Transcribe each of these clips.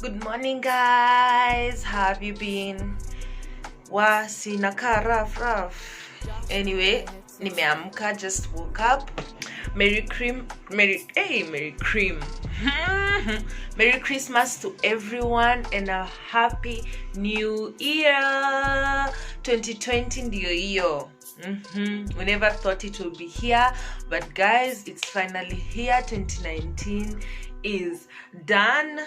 Good morning, guys. How have you been? Sinakaa rough. Anyway, nimeamka, just woke up. Merry Christmas to everyone and a happy new year. 2020 ndio hiyo. We never thought it would be here, but guys, it's finally here. 2019 is done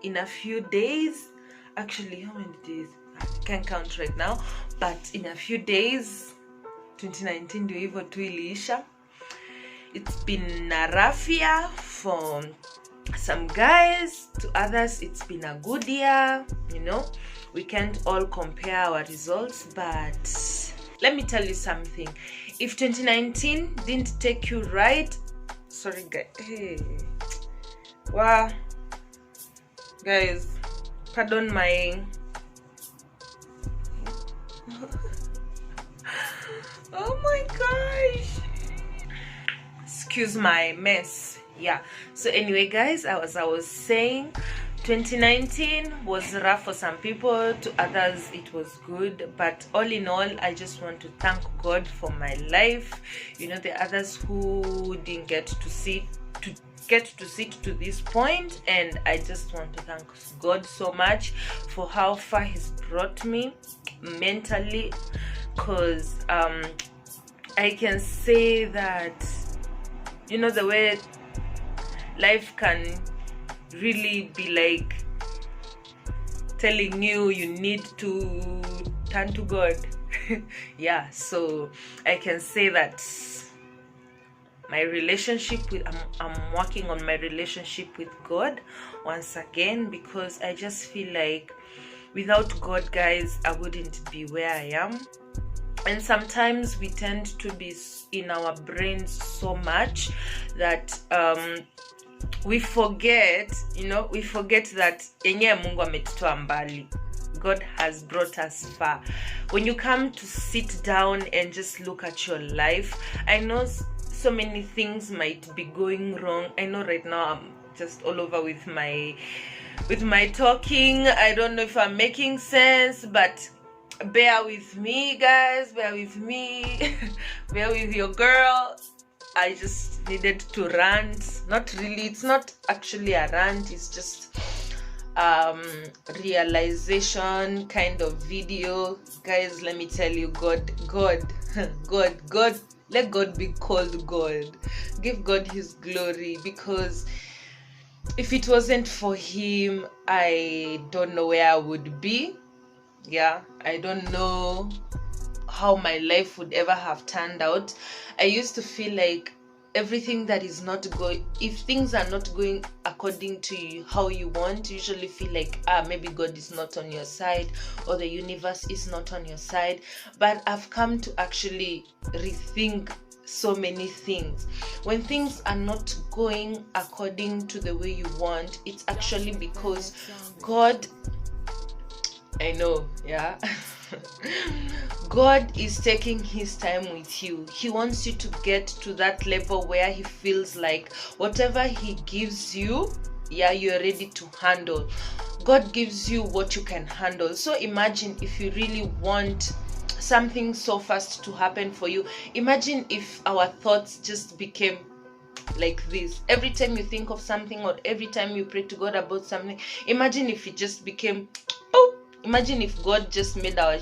in a few days. Actually, how many days? I can't count right now, but in a few days 2019 ndio hivyo tu iliisha. It's been a rough year for some guys, to others it's been a good year. We can't all compare our results, but let me tell you something. If 2019 didn't take you right, sorry guys, guys, pardon my oh my gosh, excuse my mess. So anyway, guys, as I was saying, 2019 was rough for some people, to others it was good, but all in all, I just want to thank God for my life. The others who didn't get to sit to this point, and I just want to thank God so much for how far He's brought me mentally, because I can say that the way life can really be like telling you need to turn to God. So I can say that my relationship with I'm working on my relationship with God once again, because I just feel like without God, guys, I wouldn't be where I am. And sometimes we tend to be in our brains so much that we forget that yenyewe Mungu ametutoa mbali. God has brought us far. When you come to sit down and just look at your life, I know so many things might be going wrong. I know right now I'm just all over with my talking. I don't know if I'm making sense, but bear with me, guys. Bear with me. Bear with your girl. I just needed to rant. Not really. It's not actually a rant. It's just realization kind of video. Guys, let me tell you, God. Let God be called God. Give God His glory, because if it wasn't for Him, I don't know where I would be. I don't know how my life would ever have turned out. I used to feel like everything that is not going, if things are not going according to you, how you want, you usually feel like maybe God is not on your side, or the universe is not on your side. But I've come to actually rethink so many things. When things are not going according to the way you want, it's actually because God, I know, God is taking His time with you. He wants you to get to that level where He feels like whatever He gives you, you're ready to handle. God gives you what you can handle. So imagine if you really want something so fast to happen for you. Imagine if our thoughts just became like this. Every time you think of something, or every time you pray to God about something, imagine if it just became imagine if God just made all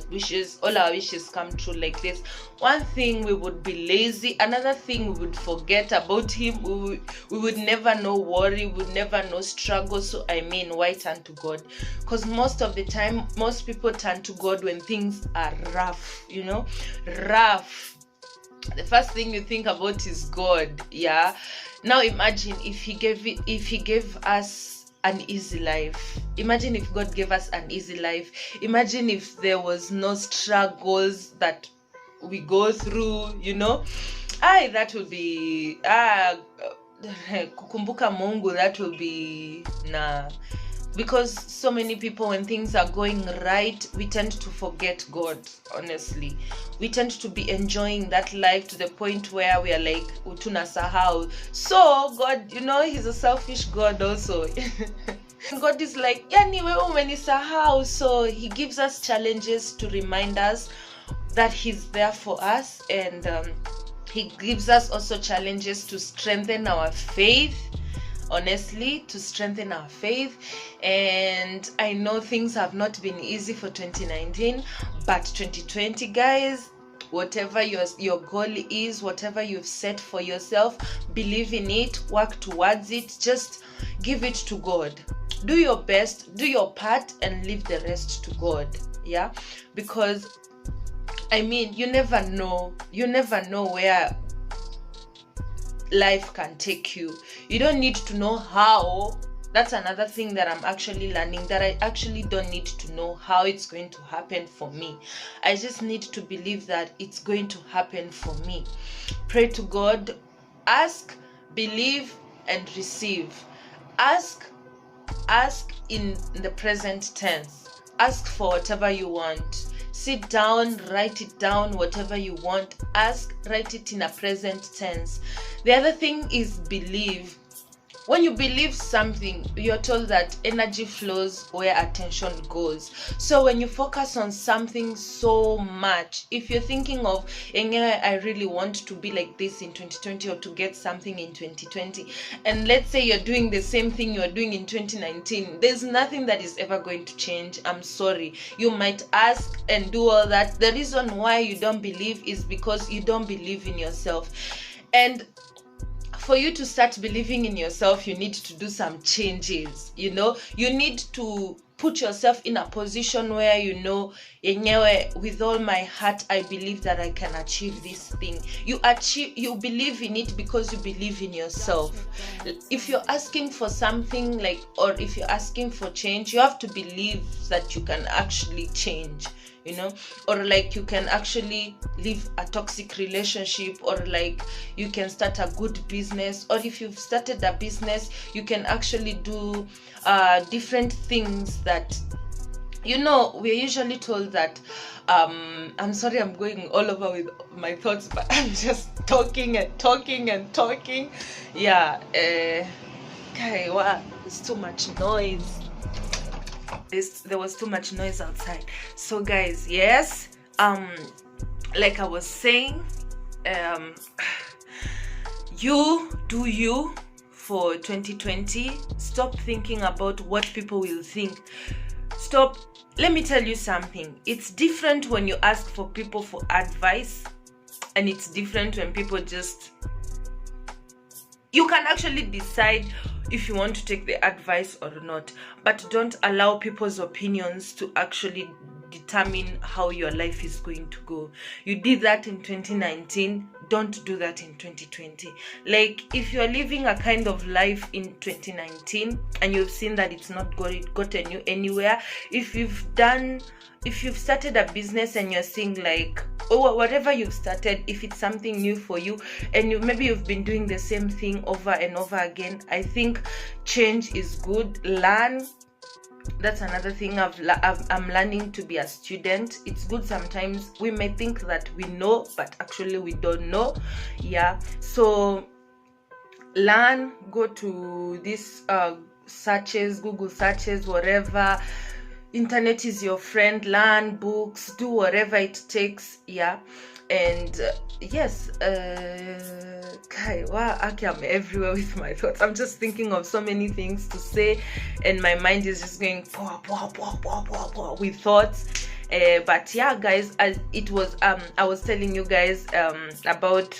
our wishes come true like this. One thing, we would be lazy. Another thing, we would forget about Him. We would never know worry. We would never know struggle. So why turn to God? Because most of the time, most people turn to God when things are rough. Rough. The first thing you think about is God. Now imagine if He gave us an easy life. Imagine if God gave us an easy life. Imagine if there was no struggles that we go through, that would be kukumbuka Mungu, that will be because so many people, when things are going right, we tend to forget God. Honestly, we tend to be enjoying that life to the point where we are like tunasahau. So God, He's a selfish God also. God is like, yani wewe umenisahau. So he gives us challenges to remind us that he's there for us, and he gives us also challenges to strengthen our faith, honestly, to strengthen our faith. And I know things have not been easy for 2019, but 2020, guys, whatever your goal is, whatever you've set for yourself, believe in it, work towards it, just give it to God. Do your best, do your part, and leave the rest to God. Yeah, because I mean, you never know where life can take you. You don't need to know how. That's another thing that I'm actually learning, that I actually don't need to know how it's going to happen for me. I just need to believe that it's going to happen for me. Pray to God, ask, believe, and receive. Ask in the present tense. Ask for whatever you want. Sit down, write it down, whatever you want. Ask, write it in a present tense. The other thing is believe. When you believe something, you're told that energy flows where attention goes. So when you focus on something so much, if you're thinking of, I really want to be like this in 2020, or to get something in 2020, and let's say you're doing the same thing you're doing in 2019, there's nothing that is ever going to change. I'm sorry. You might ask and do all that. The reason why you don't believe is because you don't believe in yourself. And for you to start believing in yourself, you need to do some changes. You need to put yourself in a position where with all my heart I believe that I can achieve this thing. You believe in it because you believe in yourself. If you're asking for something, or if you're asking for change, you have to believe that you can actually change. Or you can actually leave a toxic relationship, or you can start a good business, or if you've started a business, you can actually do different things that we're usually told that I'm sorry, I'm going all over with my thoughts, but I'm just talking and talking and talking. Yeah. Okay, wow, it's too much noise. There was too much noise outside. So guys, yes, like I was saying, you do you for 2020. Stop thinking about what people will think. Stop. Let me tell you something. It's different when you ask for people for advice, and it's different when people you can actually decide if you want to take the advice or not, but don't allow people's opinions to actually determine how your life is going to go. You did that in 2019, don't do that in 2020. If you're living a kind of life in 2019 and you've seen that it's not gotten you anywhere, if you've started a business and you're seeing whatever you've started, if it's something new for you and maybe you've been doing the same thing over and over again, I think change is good. Learn. That's another thing I'm learning to be a student. It's good sometimes. We may think that we know, but actually we don't know. Yeah. So learn, go to these searches, Google searches, whatever. Internet is your friend. Learn books, do whatever it takes. Yeah. And yes, I'm everywhere with my thoughts. I'm just thinking of so many things to say, and my mind is just going with thoughts. But yeah, guys, as it was, I was telling you guys about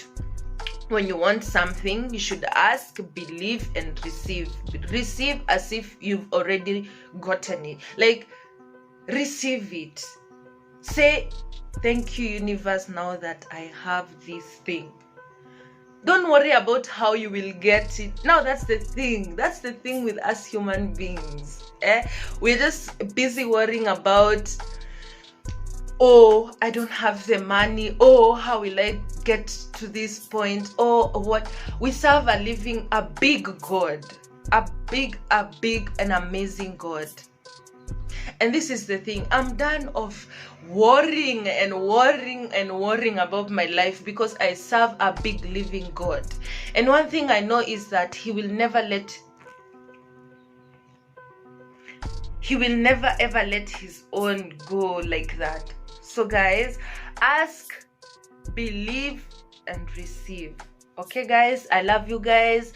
when you want something, you should ask, believe, and receive. Receive as if you've already gotten it. Receive it. Say, thank you, universe, now that I have this thing. Don't worry about how you will get it. Now that's the thing. That's the thing with us human beings. We're just busy worrying about, I don't have the money. How will I get to this point? What? We serve a big God. A big and amazing God. And this is the thing. I'm done of worrying about my life, because I serve a big living God. And one thing I know is that he will never let he will never ever let his own go like that. So guys, ask, believe, and receive. Okay guys, I love you guys.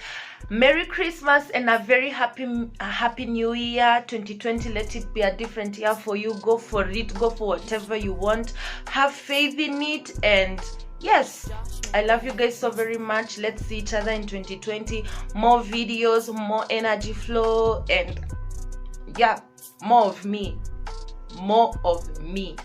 Merry Christmas and a very happy new year 2020. Let it be a different year for you. Go for it, go for whatever you want, have faith in it, and yes, I love you guys so very much. Let's see each other in 2020. More videos, more energy flow, and yeah, more of me. Mwah.